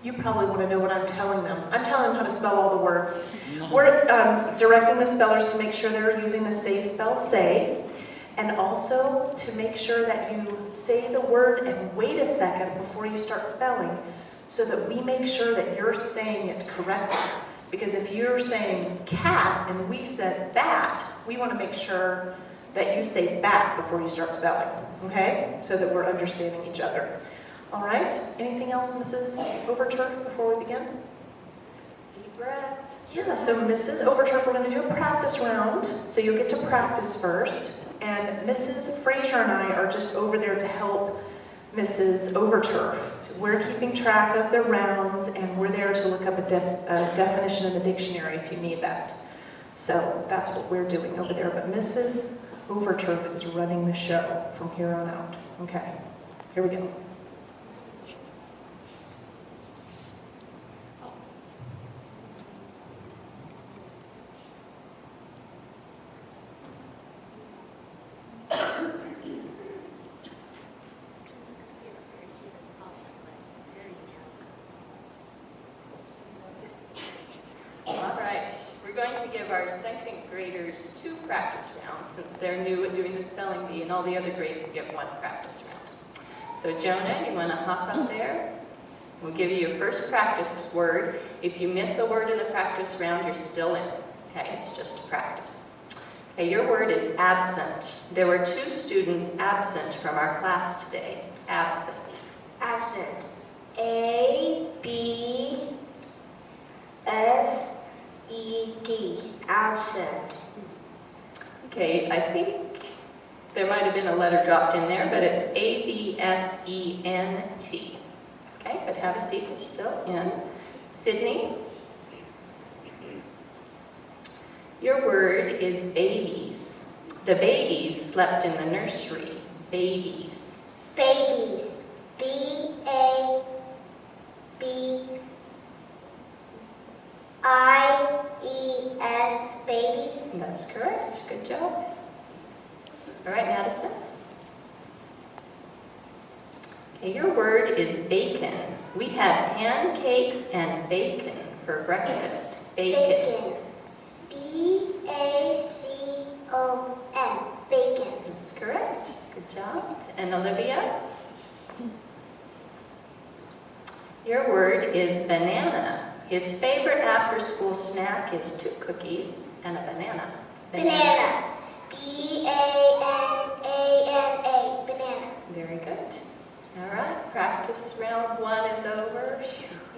You probably want to know what I'm telling them. I'm telling them how to spell all the words. We're directing the spellers to make sure they're using the say, spell, say, and also to make sure that you say the word and wait a second before you start spelling so that we make sure that you're saying it correctly. Because if you're saying cat and we said bat, we want to make sure that you say bat before you start spelling, okay? So that we're understanding each other. All right, anything else, Mrs. Overturf, before we begin? Deep breath. Yeah, so Mrs. Overturf, we're going to do a practice round. So you'll get to practice first. And Mrs. Frazier and I are just over there to help Mrs. Overturf. We're keeping track of the rounds, and we're there to look up a definition in the dictionary if you need that. So that's what we're doing over there. But Mrs. Overturf is running the show from here on out. Okay, here we go. Our second graders 2 practice rounds since they're new at doing the spelling bee, and all the other grades will get 1 practice round. So Jonah, you want to hop up there? We'll give you your first practice word. If you miss a word in the practice round, you're still in. Okay, it's just practice. Okay, your word is absent. There were 2 students absent from our class today. Absent. Absent. A, B, S, E-D, absent. Okay, I think there might have been a letter dropped in there, but it's A-B-S-E-N-T. Okay, but have a seat, you're still in. Sydney, your word is babies. The babies slept in the nursery. Babies. Babies. B-A-B I-E-S, babies. That's correct. Good job. All right, Madison. Okay, your word is bacon. We had pancakes and bacon for breakfast. Bacon. B-A-C-O-N, bacon. That's correct. Good job. And Olivia? Your word is banana. His favorite after-school snack is 2 cookies and a banana. Banana. B-A-N-A-N-A, banana. Very good. All right, practice round 1 is over.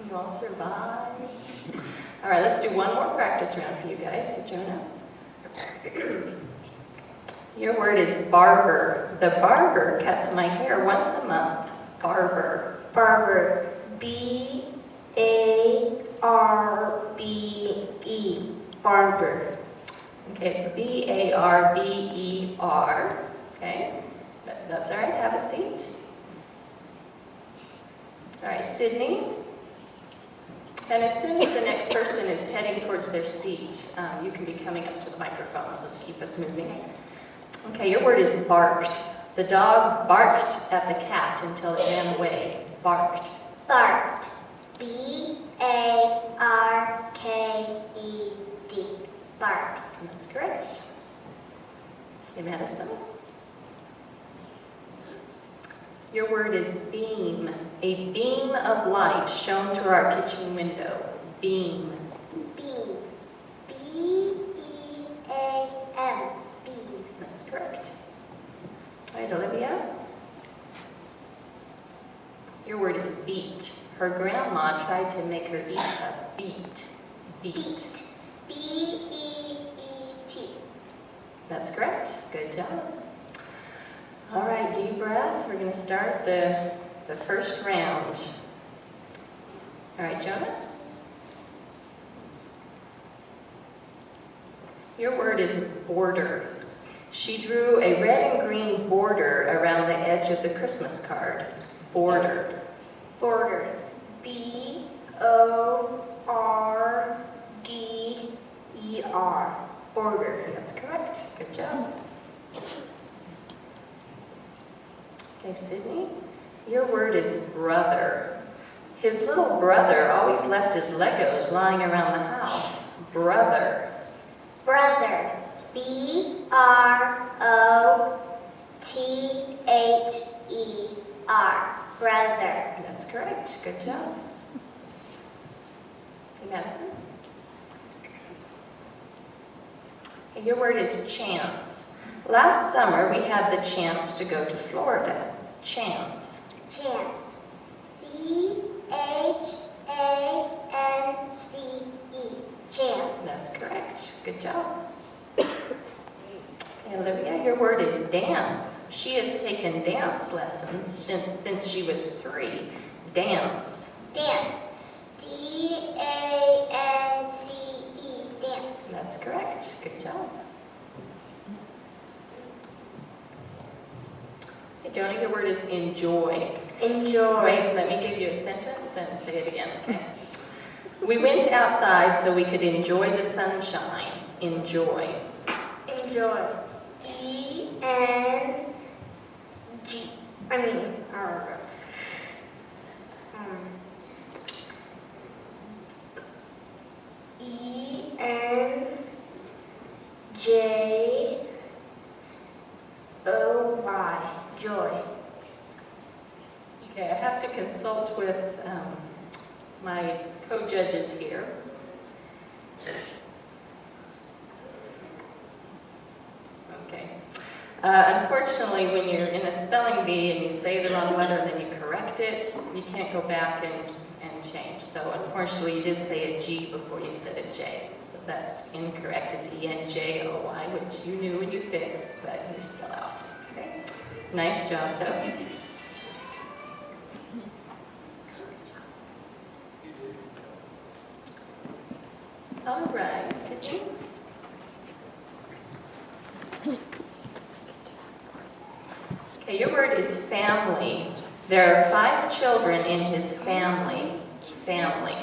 You all survived. All right, let's do one more practice round for you guys. So, Jonah. Your word is barber. The barber cuts my hair once a month. Barber. Barber. B-A-R-B-E, barber. Okay, it's B-A-R-B-E-R. Okay, that's all right. Have a seat. All right, Sydney. And as soon as the next person is heading towards their seat, you can be coming up to the microphone. I'll just keep us moving. Okay, your word is barked. The dog barked at the cat until it ran away. Barked. Barked. B-A-R-K-E-D, barked. That's correct. Okay, Madison. Your word is beam. A beam of light shone through our kitchen window. Beam. Beam. B-E-A-M, beam. That's correct. All right, Olivia. Your word is beet. Her grandma tried to make her eat a beet. Beet. B-E-E-T. That's correct. Good job. All right, deep breath. We're going to start the first round. All right, Jonah. Your word is border. She drew a red and green border around the edge of the Christmas card. Border. Border. B-O-R-D-E-R. Border. That's correct. Good job. Okay, Sydney. Your word is brother. His little brother always left his Legos lying around the house. Brother. Brother. B-R-O-T-H-E-R. Brother. That's correct. Good job. Hey, Madison. Okay, your word is chance. Last summer, we had the chance to go to Florida. Chance. Chance. C-H-A-N-C-E. Chance. That's correct. Good job. Okay, Olivia, your word is dance. She has taken dance lessons since she was 3. Dance. Dance. D-A-N-C-E. Dance. That's correct. Good job. Okay, Jonah, your word is enjoy. Enjoy. Wait, let me give you a sentence and say it again, okay? We went outside so we could enjoy the sunshine. Enjoy. Enjoy. E-N-G. E-N-J-O-Y. Joy. Okay, I have to consult with my co-judges here. Okay. Unfortunately, when you're in a spelling bee and you say the wrong letter and then you correct it, you can't go back and change. So unfortunately, you did say a G before you said a J. So that's incorrect. It's E-N-J-O-Y, which you knew when you fixed, but you're still out. Okay. Nice job, though. All right, Sydney. Okay, your word is family. There are 5 children in his family. Family.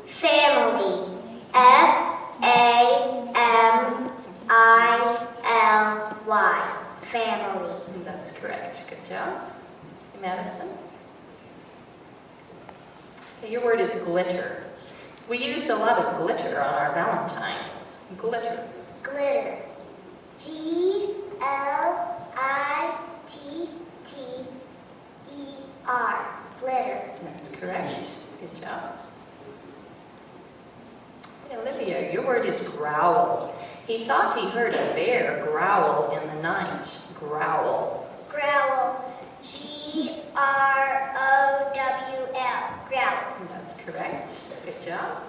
Family. F-A-M-I-L-Y. Family. That's correct. Good job. Madison. Okay, your word is glitter. We used a lot of glitter on our Valentines. Glitter. Glitter. G-L-I-T-T-E-R. Glitter. That's correct. Good job. Hey, Olivia, your word is growl. He thought he heard a bear growl in the night. Growl. Growl. G-R-O-W-L. Growl. That's correct. Good job.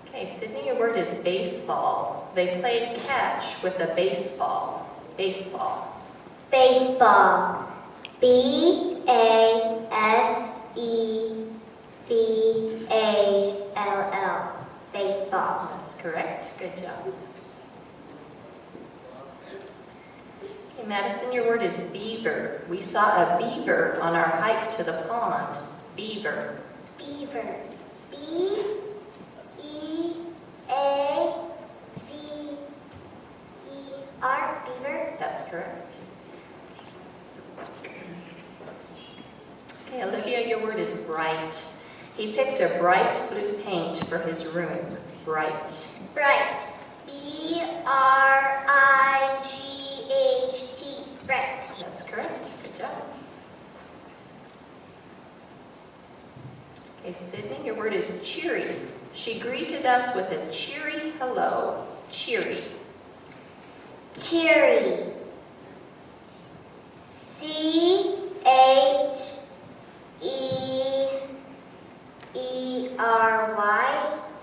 Okay, Sydney, your word is baseball. They played catch with a baseball. Baseball. Baseball. B-A-S-E-B-A-L-L. Baseball. That's correct. Good job. Okay, Madison, your word is beaver. We saw a beaver on our hike to the pond. Beaver. Beaver. B-E-A-V-E-R. Beaver. That's correct. Okay, Olivia, your word is bright. He picked a bright blue paint for his room. Bright. Bright. B-R-I-G-H-T. Bright. That's correct. Good job. Okay, Sydney, your word is cheery. She greeted us with a cheery hello. Cheery. Cheery. C-H-E-E-R-Y.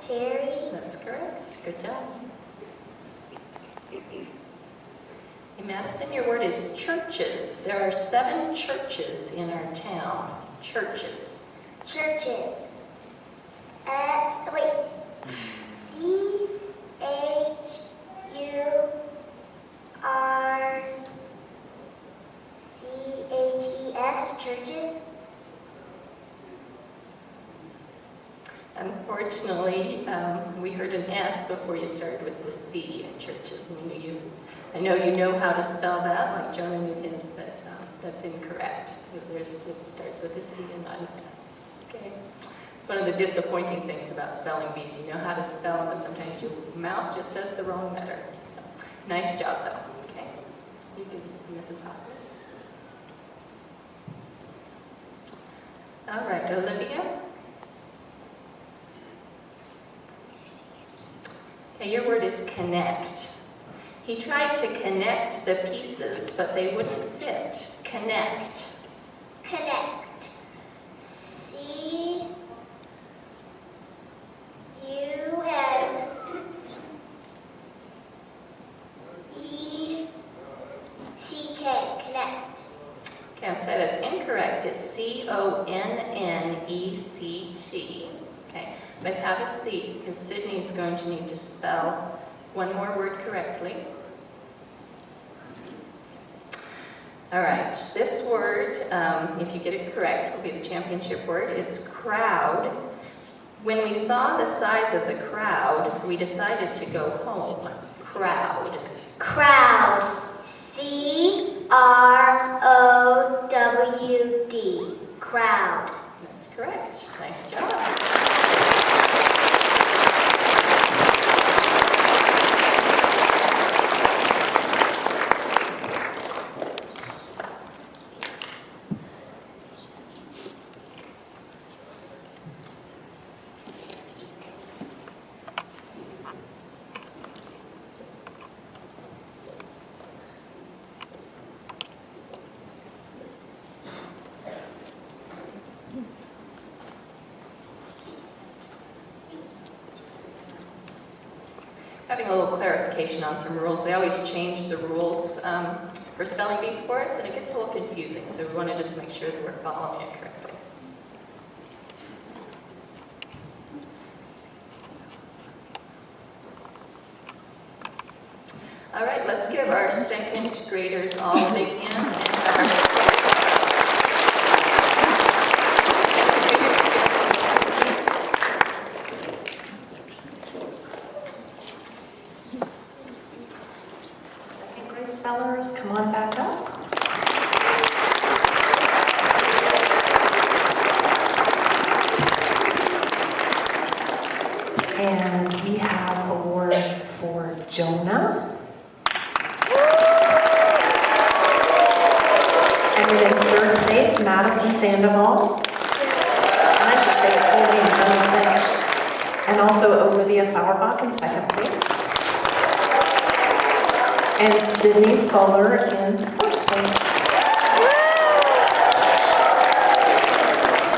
Cherry. That's correct. Good job. Hey, Madison, your word is churches. There are 7 churches in our town. Churches. Churches. Wait. C-H-U-R-C-H-E-S. Churches. Unfortunately, we heard an S before you started with the C in churches. I know you know how to spell that, like Jonah knew his, but That's incorrect, because it starts with a C and not an S. Okay? It's one of the disappointing things about spelling bees. You know how to spell them, but sometimes your mouth just says the wrong letter. So, nice job, though. Okay? You can see Mrs. Hopper. All right, Olivia. Okay, your word is connect. He tried to connect the pieces, but they wouldn't fit. Connect. Connect. C-U-N-E-C-K. Connect. Okay, I'm sorry, that's incorrect. It's C-O-N-N-E-C-T. Okay, but have a seat, because Sydney's going to need to spell one more word correctly. All right, this word, if you get it correct, will be the championship word. It's crowd. When we saw the size of the crowd, we decided to go home. Crowd. Crowd. C-R-O-W-D. Crowd. That's correct. Nice job. Having a little clarification on some rules. They always change the rules for spelling bees for us, and it gets a little confusing, so we want to just make sure that we're following it correctly. All right, let's give our second graders all a big hand. Second grade spellers, come on back up. And we have awards for Jonah. And in third place, Madison Sandoval. And I should say his full name, Jonah Finch. And also Olivia Fauerbach in second place. And Sydney Fuller in first place.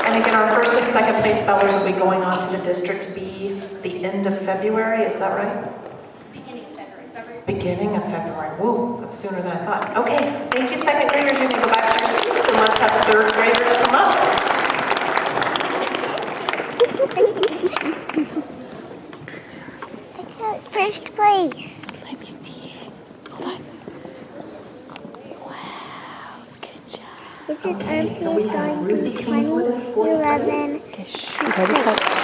And again, our first and second place spellers will be going on to the District B the end of February, is that right? Beginning of February. Whoa, that's sooner than I thought. Okay, thank you, second graders. You can go back to your seats, and let's have third graders come up. I got first place. Let me see it. Hold on. Wow, good job. This is Okay, so RMCA we have spelling Ruthie bee Kingswood in fourth 2011. place. Okay, shh. Ready, cut.